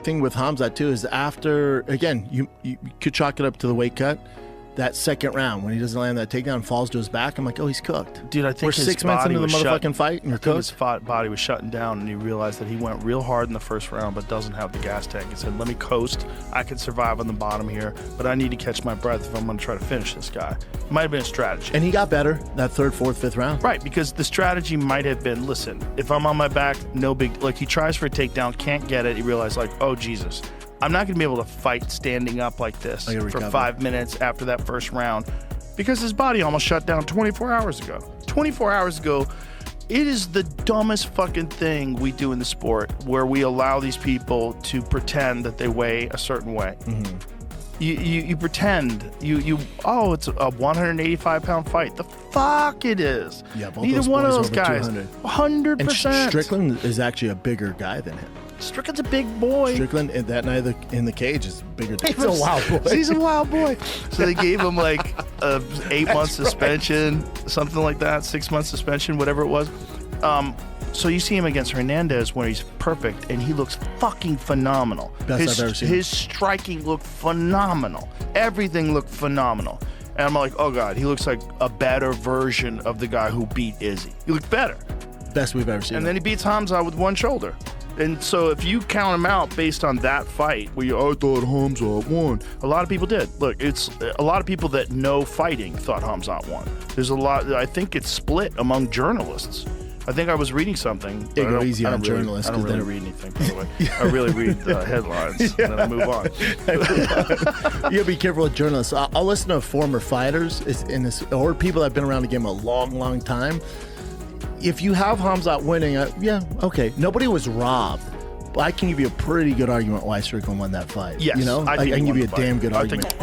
thing with Khamzat too is after, again, you could chalk it up to the weight cut. That second round, when he doesn't land that takedown, falls to his back, I'm like, oh, he's cooked. Dude, I think we're 6 minutes into the motherfucking fight, and you're cooked. His body was shutting down, and he realized that he went real hard in the first round, but doesn't have the gas tank. He said, let me coast. I can survive on the bottom here, but I need to catch my breath if I'm going to try to finish this guy. It might have been a strategy. And he got better that third, fourth, fifth round. Right, because the strategy might have been, listen, if I'm on my back, no big, like he tries for a takedown, can't get it. He realized, like, oh, Jesus, I'm not going to be able to fight standing up like this for 5 minutes after that first round. Because his body almost shut down 24 hours ago. 24 hours ago, it is the dumbest fucking thing we do in the sport where we allow these people to pretend that they weigh a certain way. You pretend, oh, it's a 185-pound fight. The fuck it is. Yeah, both Neither those one of boys those over guys. 200. 100%. And Strickland is actually a bigger guy than him. Strickland's a big boy. Strickland, that night in the cage, is bigger. He's a wild boy. He's a wild boy. So they gave him like a 8-month suspension, something like that, 6-month suspension, whatever it was. So you see him against Hernandez where he's perfect, and he looks fucking phenomenal. Best I've ever seen. His striking looked phenomenal. Everything looked phenomenal. And I'm like, oh God, he looks like a better version of the guy who beat Izzy. He looked better. Best we've ever seen. And then he beats Khamzat with one shoulder. And so if you count him out based on that fight, where I thought Khamzat won, a lot of people did. Look, it's a lot of people that know fighting thought Khamzat won. There's a lot. I think it's split among journalists. I think I was reading something. Yeah, go easy on journalists. I don't really read anything, by the way. I really read the headlines, and then I move on. You gotta be careful with journalists. I'll listen to former fighters or people that have been around the game a long, long time. If you have Khamzat winning, yeah, okay. Nobody was robbed. But I can give you a pretty good argument why Strickland won that fight. Yes, you know, I can give you a damn good argument.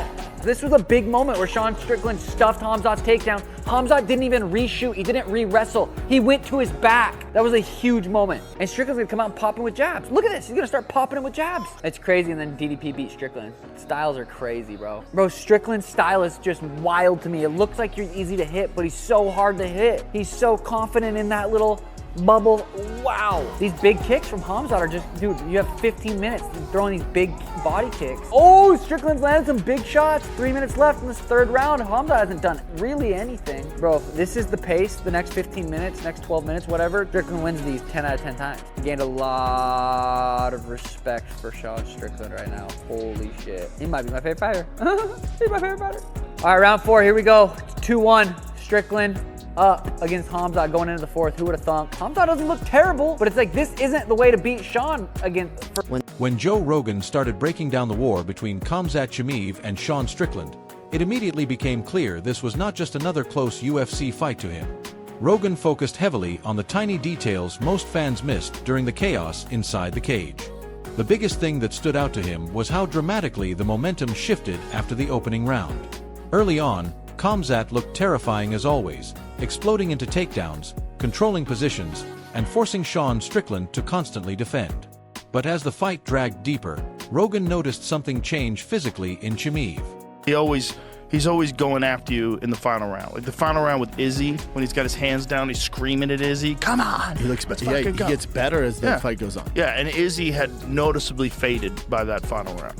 This was a big moment where Sean Strickland stuffed Khamzat's takedown. Khamzat didn't even reshoot. He didn't re-wrestle. He went to his back. That was a huge moment. And Strickland's gonna come out and pop him with jabs. Look at this. He's gonna start popping him with jabs. It's crazy, and then DDP beat Strickland. Styles are crazy, bro. Bro, Strickland's style is just wild to me. It looks like you're easy to hit, but he's so hard to hit. He's so confident in that little bubble. Wow. These big kicks from Khamzat are just, dude, you have 15 minutes throwing these big body kicks. Oh, Strickland's landed some big shots. 3 minutes left in this third round. Khamzat hasn't done really anything. Bro, if this is the pace, the next 15 minutes, next 12 minutes, whatever, Strickland wins these 10 out of 10 times. He gained a lot of respect for Sean Strickland right now. Holy shit. He might be my favorite fighter. He's my favorite fighter. All right, round 4, here we go. 2-1, Strickland up against Khamzat going into the fourth. Who would have thunk? Khamzat doesn't look terrible, but it's like this isn't the way to beat Sean against. When Joe Rogan started breaking down the war between Khamzat Chimaev and Sean Strickland, it immediately became clear this was not just another close UFC fight to him. Rogan focused heavily on the tiny details most fans missed during the chaos inside the cage. The biggest thing that stood out to him was how dramatically the momentum shifted after the opening round. Early on, Khamzat looked terrifying as always, exploding into takedowns, controlling positions, and forcing Sean Strickland to constantly defend. But as the fight dragged deeper, Rogan noticed something change physically in Chimaev. He's always going after you in the final round. Like the final round with Izzy, when he's got his hands down, he's screaming at Izzy, come on! He looks better. Yeah, he gets better as the fight goes on. Yeah, and Izzy had noticeably faded by that final round.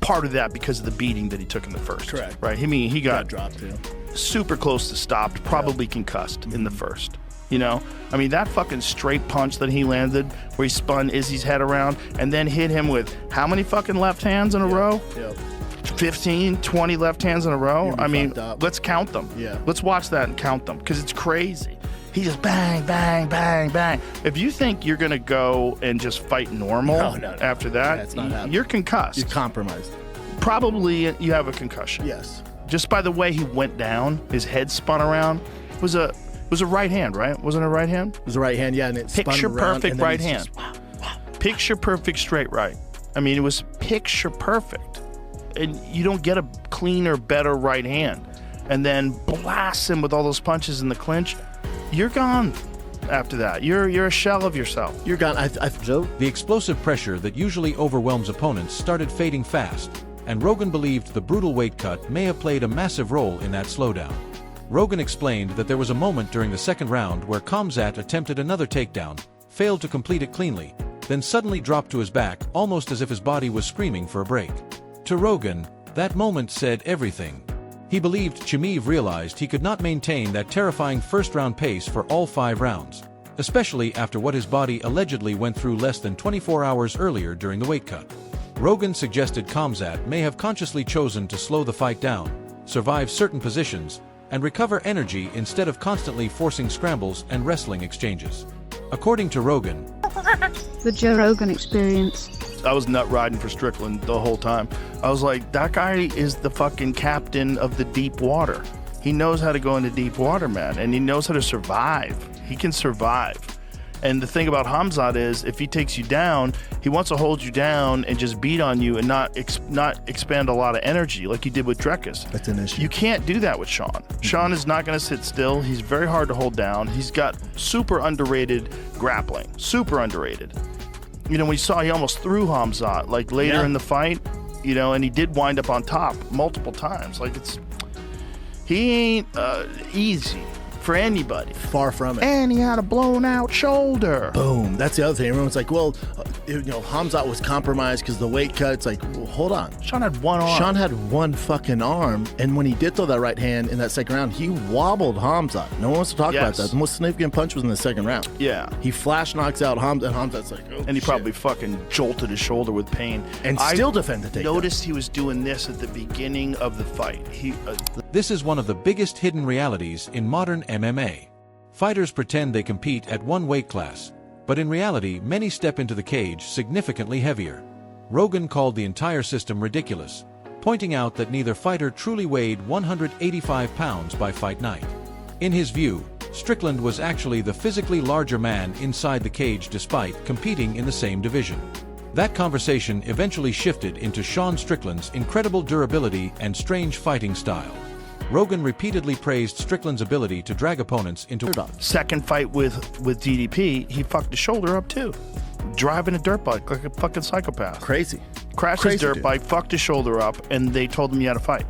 Part of that because of the beating that he took in the first. Correct. Right? I mean, he got dropped too. Super close to stopped, probably concussed in the first. You know? I mean, that fucking straight punch that he landed where he spun Izzy's head around and then hit him with how many fucking left hands in a row? Yep. 15, 20 left hands in a row? I mean, up. let's count them. Yeah. Let's watch that and count them because it's crazy. He just bang, bang, bang, bang. If you think you're going to go and just fight normal after that, it's not happening. You're concussed. You're compromised. Probably you have a concussion. Yes. Just by the way he went down, his head spun around. It was a right hand, right? Wasn't it a right hand? It was a right hand, yeah, and it spun around. Picture perfect right hand. Picture perfect straight right. I mean, it was picture perfect. And you don't get a cleaner, better right hand. And then blast him with all those punches in the clinch. You're gone after that. You're a shell of yourself. You're gone. Joe? The explosive pressure that usually overwhelms opponents started fading fast, and Rogan believed the brutal weight cut may have played a massive role in that slowdown. Rogan explained that there was a moment during the second round where Khamzat attempted another takedown, failed to complete it cleanly, then suddenly dropped to his back, almost as if his body was screaming for a break. To Rogan, that moment said everything. He believed Chimaev realized he could not maintain that terrifying first-round pace for all 5 rounds, especially after what his body allegedly went through less than 24 hours earlier during the weight cut. Rogan suggested Khamzat may have consciously chosen to slow the fight down, survive certain positions, and recover energy instead of constantly forcing scrambles and wrestling exchanges. According to Rogan, the Joe Rogan experience. I was nut riding for Strickland the whole time. I was like, that guy is the fucking captain of the deep water. He knows how to go into deep water, man, and he knows how to survive. He can survive. And the thing about Khamzat is, if he takes you down, he wants to hold you down and just beat on you and not expand a lot of energy like he did with Drekas. That's an issue. You can't do that with Sean. Sean is not going to sit still. He's very hard to hold down. He's got super underrated grappling. Super underrated. You know, we saw he almost threw Khamzat, like later in the fight, you know, and he did wind up on top multiple times. Like, he ain't easy for anybody. Far from it. And he had a blown out shoulder. Boom. That's the other thing. Everyone's like, well, you know, Khamzat was compromised because the weight cut. It's like, well, hold on. Sean had one arm. Sean had one fucking arm, and when he did throw that right hand in that second round, he wobbled Khamzat. No one wants to talk about that. The most significant punch was in the second round. Yeah. He flash knocks out Khamzat, and Khamzat's like, oh, and he shit. probably fucking jolted his shoulder with pain. And still defended the takedown. Noticed he was doing this at the beginning of the fight. This is one of the biggest hidden realities in modern MMA. Fighters pretend they compete at one weight class, but in reality many step into the cage significantly heavier. Rogan called the entire system ridiculous, pointing out that neither fighter truly weighed 185 pounds by fight night. In his view, Strickland was actually the physically larger man inside the cage despite competing in the same division. That conversation eventually shifted into Sean Strickland's incredible durability and strange fighting style. Rogan repeatedly praised Strickland's ability to drag opponents into... Second fight with DDP, he fucked his shoulder up too. Driving a dirt bike like a fucking psychopath. Crazy. Crashed his dirt bike, fucked his shoulder up, and they told him he had to fight.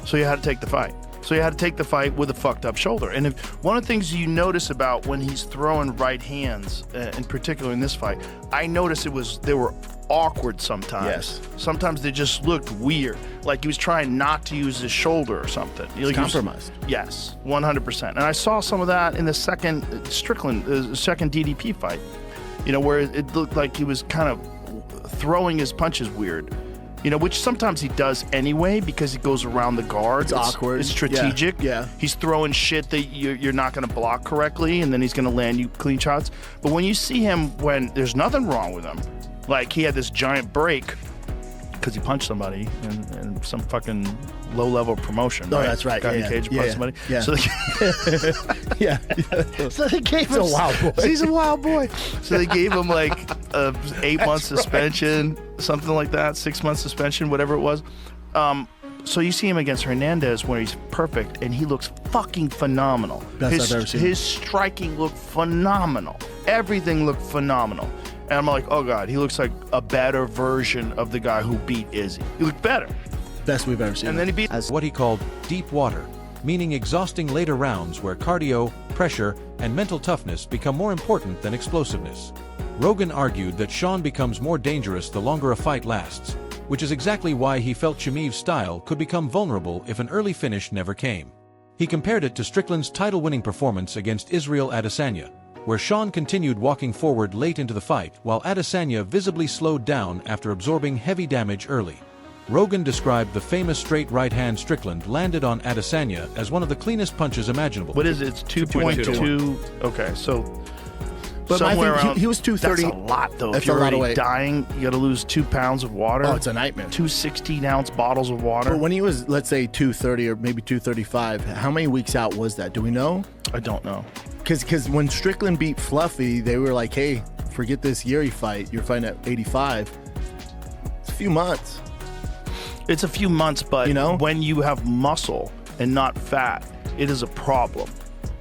So he had to take the fight. So he had to take the fight with a fucked up shoulder. And one of the things you notice about when he's throwing right hands, in particular in this fight, I noticed they were awkward sometimes. Yes. Sometimes they just looked weird, like he was trying not to use his shoulder or something. He's compromised. Yes, 100%. And I saw some of that in the second second DDP fight, you know, where it looked like he was kind of throwing his punches weird. You know, which sometimes he does anyway because he goes around the guard. It's awkward. It's strategic. Yeah. He's throwing shit that you're not going to block correctly, and then he's going to land you clean shots. But when you see him when there's nothing wrong with him, like he had this giant break because he punched somebody in some fucking low-level promotion. Oh, right? that's right. Got in the cage, punched somebody. Yeah. So so they gave him... He's a wild boy. He's a wild boy. So they gave him like a 8-month suspension, something like that, 6-month suspension, whatever it was. So you see him against Hernandez where he's perfect, and he looks fucking phenomenal. Best I've ever seen. His striking looked phenomenal. Everything looked phenomenal. And I'm like, oh God, he looks like a better version of the guy who beat Izzy. He looked better. Best we've ever seen. And then he beat... what he called deep water, meaning exhausting later rounds where cardio, pressure, and mental toughness become more important than explosiveness. Rogan argued that Sean becomes more dangerous the longer a fight lasts, which is exactly why he felt Chimaev's style could become vulnerable if an early finish never came. He compared it to Strickland's title-winning performance against Israel Adesanya, where Sean continued walking forward late into the fight while Adesanya visibly slowed down after absorbing heavy damage early. Rogan described the famous straight right hand Strickland landed on Adesanya as one of the cleanest punches imaginable. What is it? It's 2.2. Okay, so but somewhere I think around... he was 230. That's a lot, though. That's if you're a lot of already weight. dying, you got to lose 2 pounds of water. Oh, it's a nightmare. 2 16-ounce bottles of water. But when he was, let's say, 230 or maybe 235, how many weeks out was that? Do we know? I don't know. Because when Strickland beat Fluffy, they were like, hey, forget this Yuri fight. You're fighting at 85. It's a few months. It's a few months, but you know? When you have muscle and not fat, it is a problem.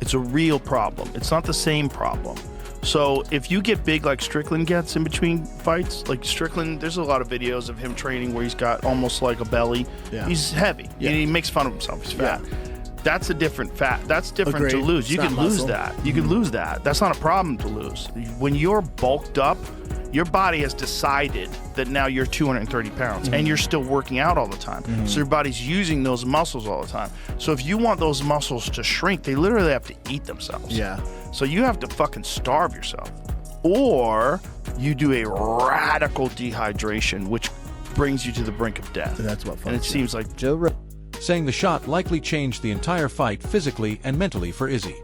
It's a real problem. It's not the same problem. So if you get big like Strickland gets in between fights, like Strickland, there's a lot of videos of him training where he's got almost like a belly. Yeah. He's heavy. Yeah. He makes fun of himself. He's fat. Yeah. That's a different fat. That's different to Agreed. lose. You It's can not lose muscle. that. You can lose that. That's not a problem to lose. When you're bulked up your body has decided that now you're 230 pounds and you're still working out all the time. So your body's using those muscles all the time. So if you want those muscles to shrink, they literally have to eat themselves. Yeah. So you have to fucking starve yourself. Or you do a radical dehydration, which brings you to the brink of death. And that's what And it seems like saying the shot likely changed the entire fight physically and mentally for Izzy.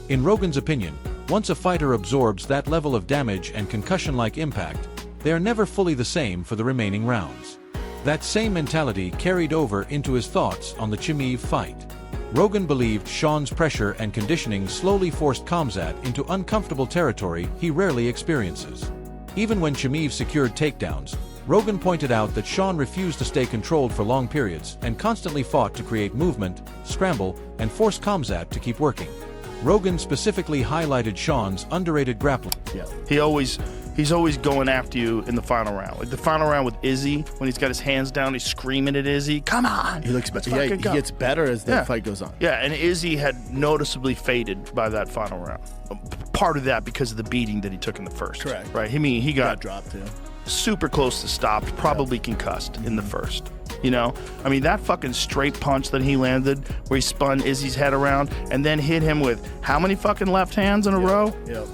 In Rogan's opinion, once a fighter absorbs that level of damage and concussion-like impact, they are never fully the same for the remaining rounds. That same mentality carried over into his thoughts on the Chimaev fight. Rogan believed Sean's pressure and conditioning slowly forced Khamzat into uncomfortable territory he rarely experiences. Even when Chimaev secured takedowns, Rogan pointed out that Sean refused to stay controlled for long periods and constantly fought to create movement, scramble, and force Khamzat to keep working. Rogan specifically highlighted Sean's underrated grappling. Yeah. He's always going after you in the final round. Like the final round with Izzy, when he's got his hands down, he's screaming at Izzy, "Come on!" He looks better. Yeah, he gets better as the fight goes on. Yeah, and Izzy had noticeably faded by that final round. Part of that because of the beating that he took in the first. Correct. Right. He got dropped too. Super close to stopped, probably concussed in the first. You know, I mean, that fucking straight punch that he landed where he spun Izzy's head around and then hit him with how many fucking left hands in a row? Yep.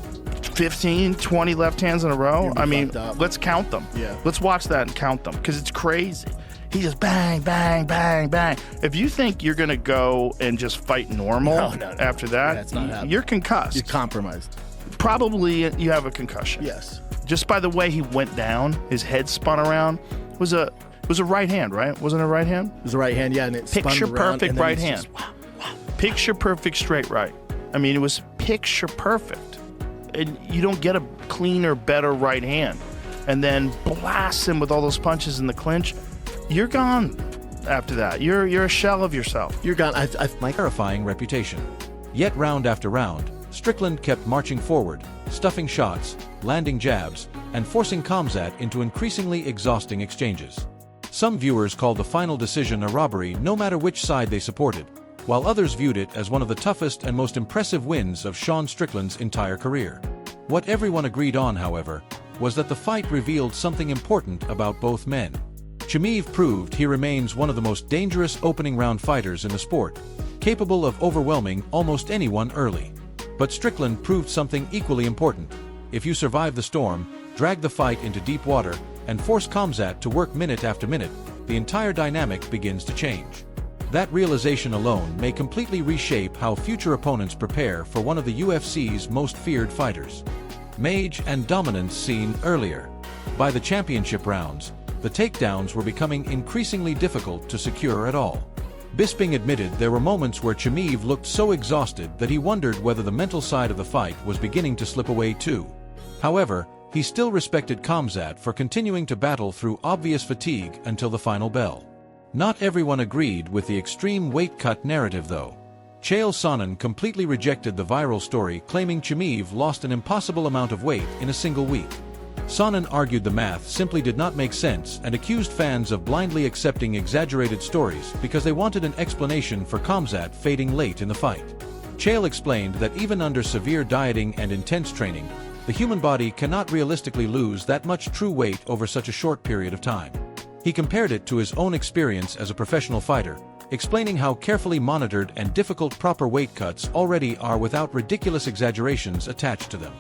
15, 20 left hands in a row? I mean, up. let's count them. Yeah. Let's watch that and count them because it's crazy. He just bang, bang, bang, bang. If you think you're going to go and just fight normal after that, that's not happening. you're concussed. You're compromised. Probably you have a concussion. Yes. Just by the way he went down, his head spun around. It was a right hand, right? Wasn't it a right hand? It was a right hand, yeah, and it spun Picture around, perfect and then right it's hand. just, Picture perfect straight right. I mean, it was picture perfect. And you don't get a cleaner, better right hand. And then blast him with all those punches in the clinch. You're gone after that. You're a shell of yourself. You're gone. My terrifying reputation. Yet round after round, Strickland kept marching forward, stuffing shots, landing jabs, and forcing Khamzat into increasingly exhausting exchanges. Some viewers called the final decision a robbery no matter which side they supported, while others viewed it as one of the toughest and most impressive wins of Sean Strickland's entire career. What everyone agreed on, however, was that the fight revealed something important about both men. Chimaev proved he remains one of the most dangerous opening round fighters in the sport, capable of overwhelming almost anyone early. But Strickland proved something equally important. If you survive the storm, drag the fight into deep water, and force Khamzat to work minute after minute, the entire dynamic begins to change. That realization alone may completely reshape how future opponents prepare for one of the UFC's most feared fighters. Mage and dominance seen earlier. By the championship rounds, the takedowns were becoming increasingly difficult to secure at all. Bisping admitted there were moments where Chimaev looked so exhausted that he wondered whether the mental side of the fight was beginning to slip away too. However, he still respected Khamzat for continuing to battle through obvious fatigue until the final bell. Not everyone agreed with the extreme weight cut narrative though. Chael Sonnen completely rejected the viral story claiming Chimaev lost an impossible amount of weight in a single week. Sonnen argued the math simply did not make sense and accused fans of blindly accepting exaggerated stories because they wanted an explanation for Khamzat fading late in the fight. Chael explained that even under severe dieting and intense training, the human body cannot realistically lose that much true weight over such a short period of time. He compared it to his own experience as a professional fighter, explaining how carefully monitored and difficult proper weight cuts already are without ridiculous exaggerations attached to them.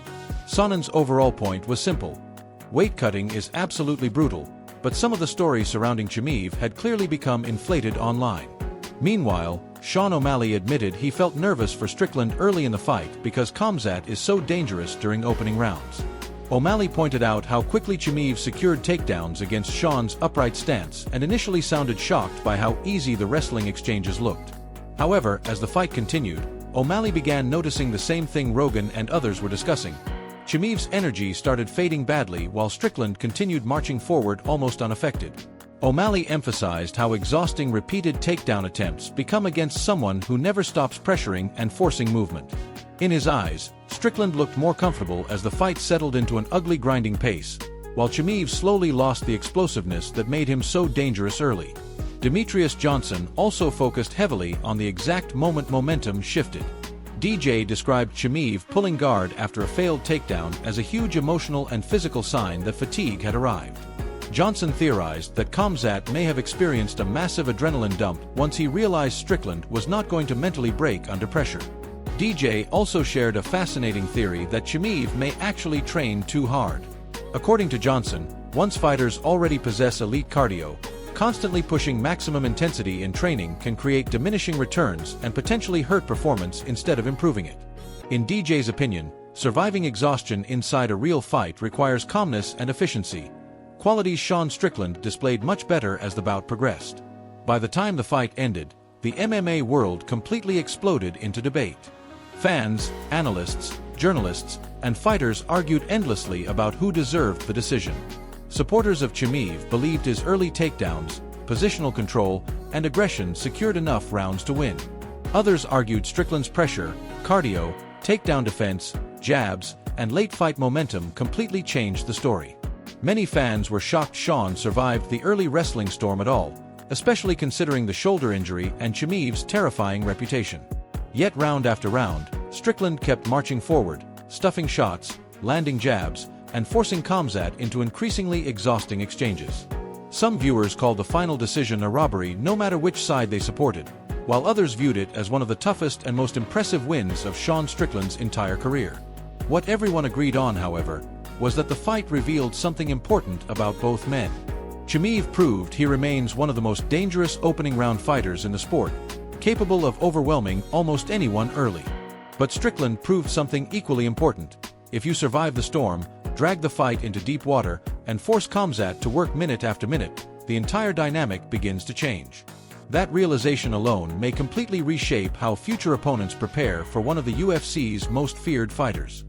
Sonnen's overall point was simple. Weight cutting is absolutely brutal, but some of the stories surrounding Chimaev had clearly become inflated online. Meanwhile, Sean O'Malley admitted he felt nervous for Strickland early in the fight because Khamzat is so dangerous during opening rounds. O'Malley pointed out how quickly Chimaev secured takedowns against Sean's upright stance and initially sounded shocked by how easy the wrestling exchanges looked. However, as the fight continued, O'Malley began noticing the same thing Rogan and others were discussing. Chimaev's energy started fading badly while Strickland continued marching forward almost unaffected. O'Malley emphasized how exhausting repeated takedown attempts become against someone who never stops pressuring and forcing movement. In his eyes, Strickland looked more comfortable as the fight settled into an ugly grinding pace, while Chimaev slowly lost the explosiveness that made him so dangerous early. Demetrius Johnson also focused heavily on the exact moment momentum shifted. DJ described Chimaev pulling guard after a failed takedown as a huge emotional and physical sign that fatigue had arrived. Johnson theorized that Khamzat may have experienced a massive adrenaline dump once he realized Strickland was not going to mentally break under pressure. DJ also shared a fascinating theory that Chimaev may actually train too hard. According to Johnson, once fighters already possess elite cardio, constantly pushing maximum intensity in training can create diminishing returns and potentially hurt performance instead of improving it. In DJ's opinion, surviving exhaustion inside a real fight requires calmness and efficiency, qualities Sean Strickland displayed much better as the bout progressed. By the time the fight ended, the MMA world completely exploded into debate. Fans, analysts, journalists, and fighters argued endlessly about who deserved the decision. Supporters of Chimaev believed his early takedowns, positional control, and aggression secured enough rounds to win. Others argued Strickland's pressure, cardio, takedown defense, jabs, and late-fight momentum completely changed the story. Many fans were shocked Sean survived the early wrestling storm at all, especially considering the shoulder injury and Chimaev's terrifying reputation. Yet round after round, Strickland kept marching forward, stuffing shots, landing jabs, and forcing Khamzat into increasingly exhausting exchanges. Some viewers called the final decision a robbery no matter which side they supported, while others viewed it as one of the toughest and most impressive wins of Sean Strickland's entire career. What everyone agreed on, however, was that the fight revealed something important about both men. Chimaev proved he remains one of the most dangerous opening round fighters in the sport, capable of overwhelming almost anyone early. But Strickland proved something equally important. If you survive the storm, drag the fight into deep water, and force Khamzat to work minute after minute, the entire dynamic begins to change. That realization alone may completely reshape how future opponents prepare for one of the UFC's most feared fighters.